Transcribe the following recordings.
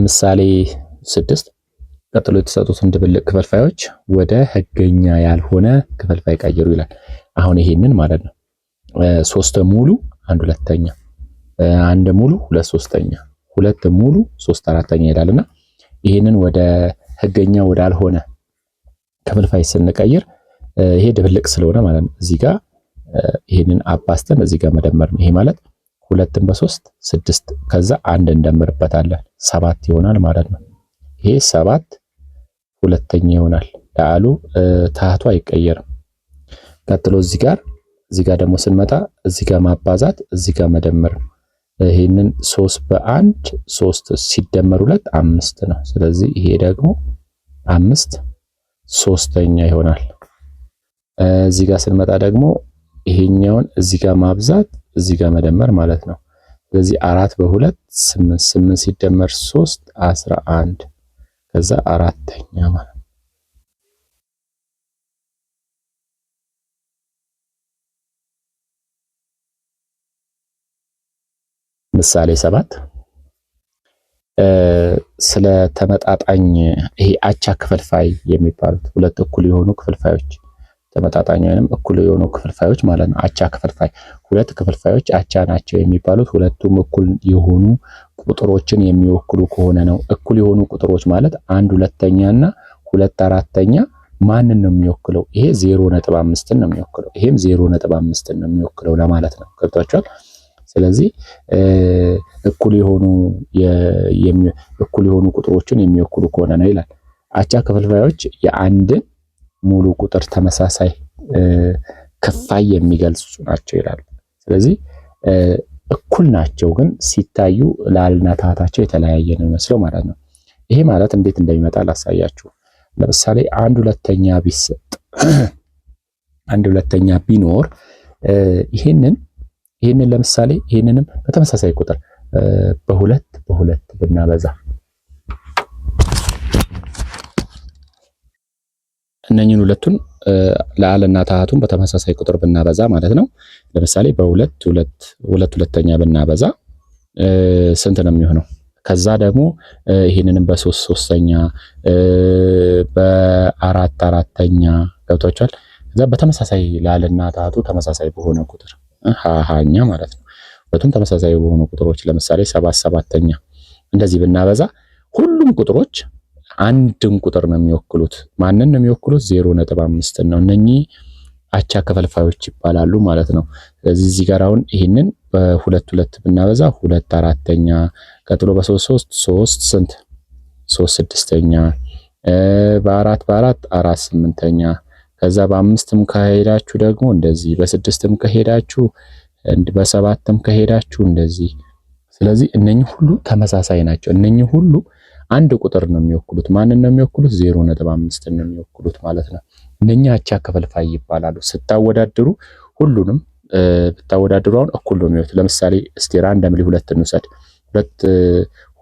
ምሳሌ 6 ቀጥሎ የተሰጡትን ድብልቅ ክፍልፋዮች ወደ ህገኛ ያልሆነ ክፍልፋይ ቀይሩ ይላል። አሁን ይሄንን ማለት ነው 3 ሙሉ 1 ሁለተኛ፣ 1 ሙሉ 2 ሶስተኛ፣ 2 ሙሉ 3 አራተኛ ይላልና ይሄንን ወደ ህገኛ ወዳልሆነ ክፍልፋይ ስንቀይር ይሄ ድብልቅ ስለሆነ ማለት ነው እዚህ ጋር ይሄንን አባስተን እዚህ ጋር መደመር ነው። ይሄ ማለት 2ን በ3 6 ከዛ 1 እንደምርበታለን 7 ይሆናል ማለት ነው። ይሄ 7 ሁለተኛ ይሆናል። ዳሉ ታህቱ አይቀየርም። ቀጥሎ እዚህ ጋር ደግሞ ስንመጣ እዚህ ጋር ማባዛት እዚህ ጋር መደመር ነው። ይሄንን 3 በ1 3 ሲደመር 2 5 ነው። ስለዚህ ይሄ ደግሞ 5 ሶስተኛ ይሆናል። እዚህ ጋር ስንመጣ ደግሞ ይሄኛውን እዚህ ጋር ማብዛት እዚህ ጋር መደመር ማለት ነው። ስለዚህ 4 በ2 8 8 ሲደመር 3 11 ከዛ አራተኛ ማለት ነው። ምሳሌ 7 ስለ ተመጣጣኝ ይሄ አቻ ክፍልፋይ የሚባሉት ሁለት እኩል የሆኑ ክፍልፋዮች ተመጣጣኝ ወይንም እኩል የሆኑ ክፍልፋዮች ማለት ነው። አቻ ክፍልፋይ ሁለት ክፍልፋዮች አቻ ናቸው የሚባሉት ሁለቱም እኩል የሆኑ ቁጥሮችን የሚወክሉ ከሆነ ነው። እኩል የሆኑ ቁጥሮች ማለት 1 ሁለተኛ እና 2 አራተኛ ማንን ነው የሚወክለው? ይሄ 0.5 ነው የሚወክለው፣ ይሄም 0.5 ነው የሚወክለው ለማለት ነው። ገብቷችኋል? ስለዚህ እኩል የሆኑ ቁጥሮችን የሚወክሉ ከሆነ ነው ይላል። አቻ ክፍልፋዮች የአንድን ሙሉ ቁጥር ተመሳሳይ ክፋይ የሚገልጹ ናቸው ይላል። ስለዚህ እኩል ናቸው ግን ሲታዩ ላልና ታህታቸው የተለያየ ነው የሚመስለው ማለት ነው። ይሄ ማለት እንዴት እንደሚመጣ ላሳያችሁ። ለምሳሌ 1 ሁለተኛ ቢሰጥ 1 ሁለተኛ ቢኖር ይሄንን ለምሳሌ ይሄንንም በተመሳሳይ ቁጥር በሁለት ብናበዛ እነኚህን ሁለቱን ለአልና ታህቱን በተመሳሳይ ቁጥር ብናበዛ ማለት ነው። ለምሳሌ በሁለት ሁለተኛ ብናበዛ ስንት ነው የሚሆነው? ከዛ ደግሞ ይሄንንም በ3 ሶስተኛ በ4 አራተኛ ገብቷችኋል? ከዛ በተመሳሳይ ለአልና ታህቱ ተመሳሳይ በሆነ ቁጥር ሃሃኛ ማለት ነው። ሁለቱም ተመሳሳይ በሆኑ ቁጥሮች ለምሳሌ 7 ሰባተኛ እንደዚህ ብናበዛ ሁሉም ቁጥሮች አንድን ቁጥር ነው የሚወክሉት። ማንን ነው የሚወክሉት? 0.5 ነው። እነኚህ አቻ ክፍልፋዮች ይባላሉ ማለት ነው። ስለዚህ እዚህ ጋር አሁን ይሄንን በ2 ብናበዛ 2 አራተኛ፣ ቀጥሎ በ3 ስንት 3 ስድስተኛ፣ በ4 4 ስምንተኛ፣ ከዛ በ5ም ከሄዳችሁ ደግሞ እንደዚህ፣ በ6ም ከሄዳችሁ በ7ም ከሄዳችሁ እንደዚህ። ስለዚህ እነኚህ ሁሉ ተመሳሳይ ናቸው። እነኚህ ሁሉ አንድ ቁጥር ነው የሚወክሉት። ማንን ነው የሚወክሉት? 0.5 ነው የሚወክሉት ማለት ነው። እነኚህ አቻ ክፍልፋይ ይባላሉ። ስታወዳድሩ ሁሉንም ብታወዳድሩ አሁን እኩል ነው የሚወጡት። ለምሳሌ እስቲ ራንደምሊ 2 እንውሰድ።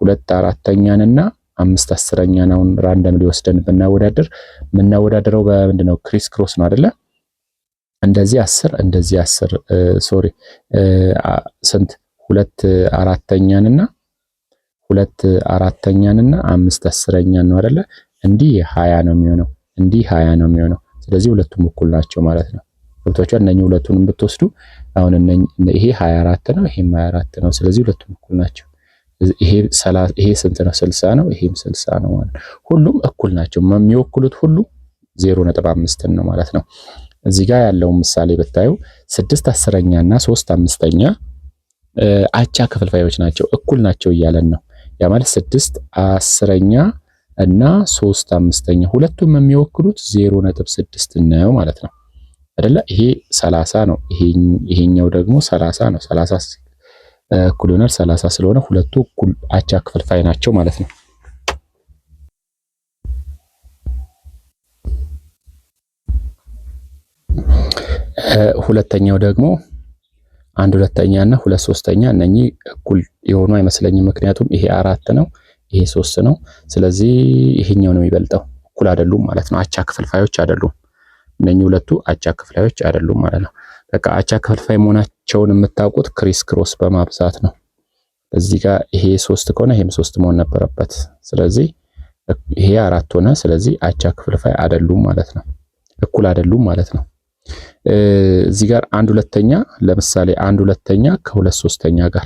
2 አራተኛንና 5 አስረኛን አሁን ራንደምሊ ወስደን ብናወዳድር የምናወዳድረው በምንድነው? ክሪስ ክሮስ ነው አይደለ? እንደዚህ 10 እንደዚህ 10 ሶሪ ስንት 2 አራተኛንና 5 አስረኛን ነው አይደለ? እንዲህ 20 ነው የሚሆነው፣ እንዲህ 20 ነው የሚሆነው። ስለዚህ ሁለቱም እኩል ናቸው ማለት ነው። ገብቷችኋል? እነኚህ ሁለቱንም ብትወስዱ አሁን ይሄ 24 ነው፣ ይሄም 24 ነው። ስለዚህ ሁለቱም እኩል ናቸው። ይሄ ስንት ነው? 60 ነው፣ ይሄም 60 ነው ማለት ነው። ሁሉም እኩል ናቸው። የሚወክሉት ሁሉ 0.5 ነው ማለት ነው። እዚህ ጋር ያለውን ምሳሌ ብታዩ 6 አስረኛ እና 3 አምስተኛ አቻ ክፍልፋዮች ናቸው፣ እኩል ናቸው እያለን ነው። ያ ማለት 6 አስረኛ እና 3 አምስተኛ ሁለቱም የሚወክሉት 0.6 ነው ማለት ነው አይደለ? ይሄ 30 ነው፣ ይሄኛው ደግሞ 30 ነው። 30 እኩል ይሆናል 30 ስለሆነ ሁለቱ እኩል አቻ ክፍልፋይ ናቸው ማለት ነው። ሁለተኛው ደግሞ 1 ሁለተኛ እና 2 ሶስተኛ እነኚህ እኩል የሆኑ አይመስለኝም። ምክንያቱም ይሄ 4 ነው፣ ይሄ 3 ነው። ስለዚህ ይሄኛው ነው የሚበልጠው። እኩል አይደሉም ማለት ነው። አቻ ክፍልፋዮች አይደሉም። እነኚህ ሁለቱ አቻ ክፍልፋዮች አይደሉም ማለት ነው። በቃ አቻ ክፍልፋይ መሆናቸውን የምታውቁት ክሪስ ክሮስ በማብዛት ነው። እዚህ ጋር ይሄ 3 ከሆነ ይሄም 3 መሆን ነበረበት። ስለዚህ ይሄ 4 ሆነ። ስለዚህ አቻ ክፍልፋይ አይደሉም ማለት ነው፣ እኩል አይደሉም ማለት ነው። እዚህ ጋር 1/2ኛ ለምሳሌ 1/2ኛ ከ2/3ኛ ጋር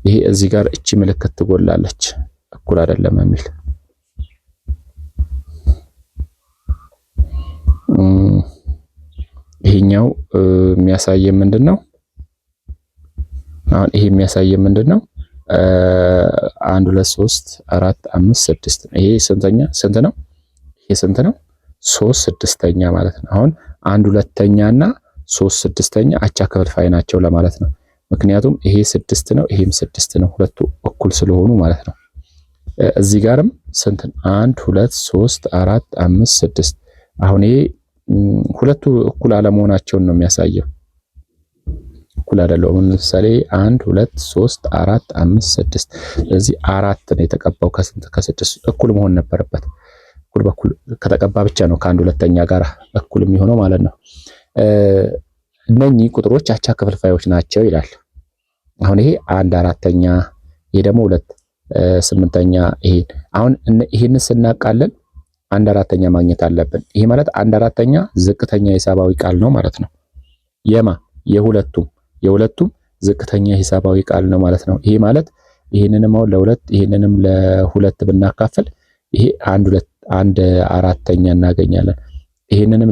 ይሄ እዚህ ጋር እቺ ምልክት ትጎላለች፣ እኩል አይደለም የሚል ይሄኛው የሚያሳየን ምንድነው? አሁን ይሄ የሚያሳየን ምንድነው? 1 2 3 4 5 6 ነው። ይሄ ስንት ነው? ይሄ ስንት ነው? 3/6 ማለት ነው። አሁን 1/2 እና 3/6 አቻ ክፍልፋይ ናቸው ለማለት ነው። ምክንያቱም ይሄ 6 ነው፣ ይሄም 6 ነው፣ ሁለቱ እኩል ስለሆኑ ማለት ነው። እዚህ ጋርም ስንት 1 2 3 4 5 6 አሁን ይሄ ሁለቱ እኩል አለመሆናቸውን ነው የሚያሳየው። እኩል አይደለም። ለምሳሌ 1 2 3 4 5 6 ስለዚህ 4 ነው የተቀባው ከ6 እኩል መሆን ነበረበት። እኩል በኩል ከተቀባ ብቻ ነው ከ1/2 ጋር እኩል የሚሆነው ማለት ነው። እነኚህ ቁጥሮች አቻ ክፍልፋዮች ናቸው ይላል። አሁን ይሄ 1/4ኛ፣ ይሄ ደግሞ 2/8ኛ። ይሄ አሁን ይሄን ስናቃለን 1/4ኛ ማግኘት አለብን። ይሄ ማለት 1/4ኛ ዝቅተኛ ሂሳባዊ ቃል ነው ማለት ነው። የሁለቱም ዝቅተኛ ሂሳባዊ ቃል ነው ማለት ነው። ይሄ ማለት ይሄንንም አሁን ለ2 ይሄንንም ለ2 ብናካፍል ይሄ 1/4ኛ እናገኛለን። ይሄንንም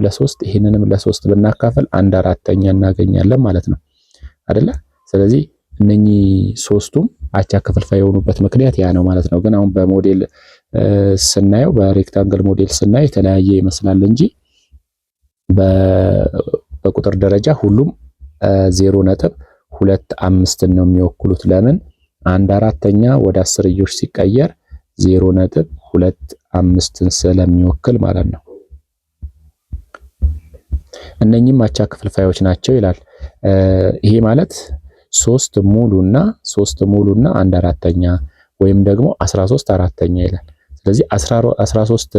ለ3 ብናካፍል 1/4ኛ እናገኛለን ማለት ነው አይደለ? ስለዚህ እነኚህ ሶስቱም አቻ ክፍልፋይ የሆኑበት ምክንያት ያ ነው ማለት ነው። ግን አሁን በሞዴል ስናየው በሬክታንግል ሞዴል ስናይ የተለያየ ይመስላል እንጂ በቁጥር ደረጃ ሁሉም 0.25 ነው የሚወክሉት። ለምን 1/4ኛ ወደ አስርዮሽ ሲቀየር 0.25 ስለሚወክል ማለት ነው። እነኚህም አቻ ክፍልፋዮች ናቸው ይላል። ይሄ ማለት 3 ሙሉና 1/4ኛ ወይም ደግሞ 13/4ኛ ይላል። ስለዚህ 13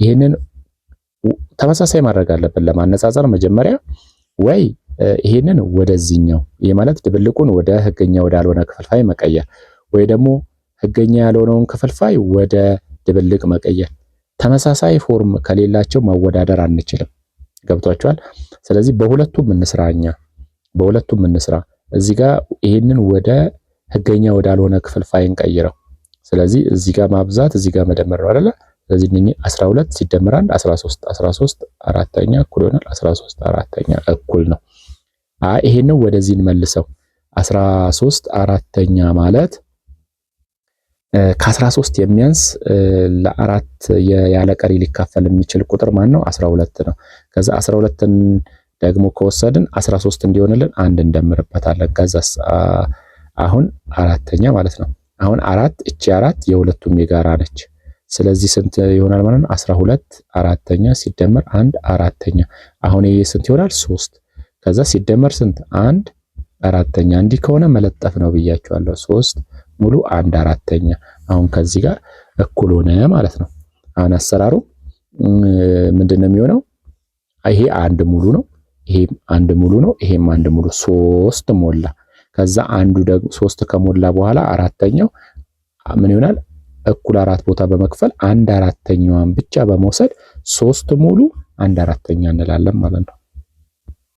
ይሄንን ተመሳሳይ ማድረግ አለብን ለማነጻጸር መጀመሪያ ወይ ይሄንን ወደዚህኛው ይሄ ማለት ድብልቁን ወደ ህገኛ ወዳልሆነ ክፍልፋይ መቀየር ወይ ደግሞ ህገኛ ያልሆነውን ክፍልፋይ ወደ ድብልቅ መቀየር። ተመሳሳይ ፎርም ከሌላቸው መወዳደር አንችልም። ገብቷቸዋል። ስለዚህ በሁለቱም እንስራ። እዚህ ጋር ይሄንን ወደ ህገኛ ወዳልሆነ ክፍልፋይ እንቀይረው። ስለዚህ እዚህ ጋር ማብዛት እዚህ ጋር መደመር ነው አይደለ? ስለዚህ 12 ሲደመር 1 13/4ኛ እኩል ይሆናል 13/4ኛ እኩል ነው። ይሄንን ወደዚህ እንመልሰው። 13/4ኛ ማለት ከ13 የሚያንስ ለአራት ያለ ቀሪ ሊካፈል የሚችል ቁጥር ማን ነው? 12 ነው። ከዛ 12ን ደግሞ ከወሰድን 13 እንዲሆንልን አንድ እንደምርበታለን። ከዛስ አሁን 4ኛ ማለት ነው። አሁን 4 እቺ 4 የሁለቱም የጋራ ነች። ስለዚህ ስንት ይሆናል ማለት ነው? 12/4ኛ ሲደመር 1/4ኛ። አሁን ይሄ ስንት ይሆናል? 3 ከዛ ሲደመር ስንት 1/4ኛ። እንዲህ ከሆነ መለጠፍ ነው ብያችኋለሁ። 3 ሙሉ 1/4ኛ። አሁን ከዚህ ጋር እኩል ሆነ ማለት ነው። አሁን አሰራሩ ምንድነው የሚሆነው? ይሄ አንድ ሙሉ ነው፣ ይሄም አንድ ሙሉ ነው፣ ይሄም አንድ ሙሉ 3 ሞላ። ከዛ አንዱ ደግሞ 3 ከሞላ በኋላ አራተኛው ምን ይሆናል? እኩል 4 ቦታ በመክፈል 1/4ኛዋን ብቻ በመውሰድ 3 ሙሉ 1/4ኛ እንላለን ማለት ነው።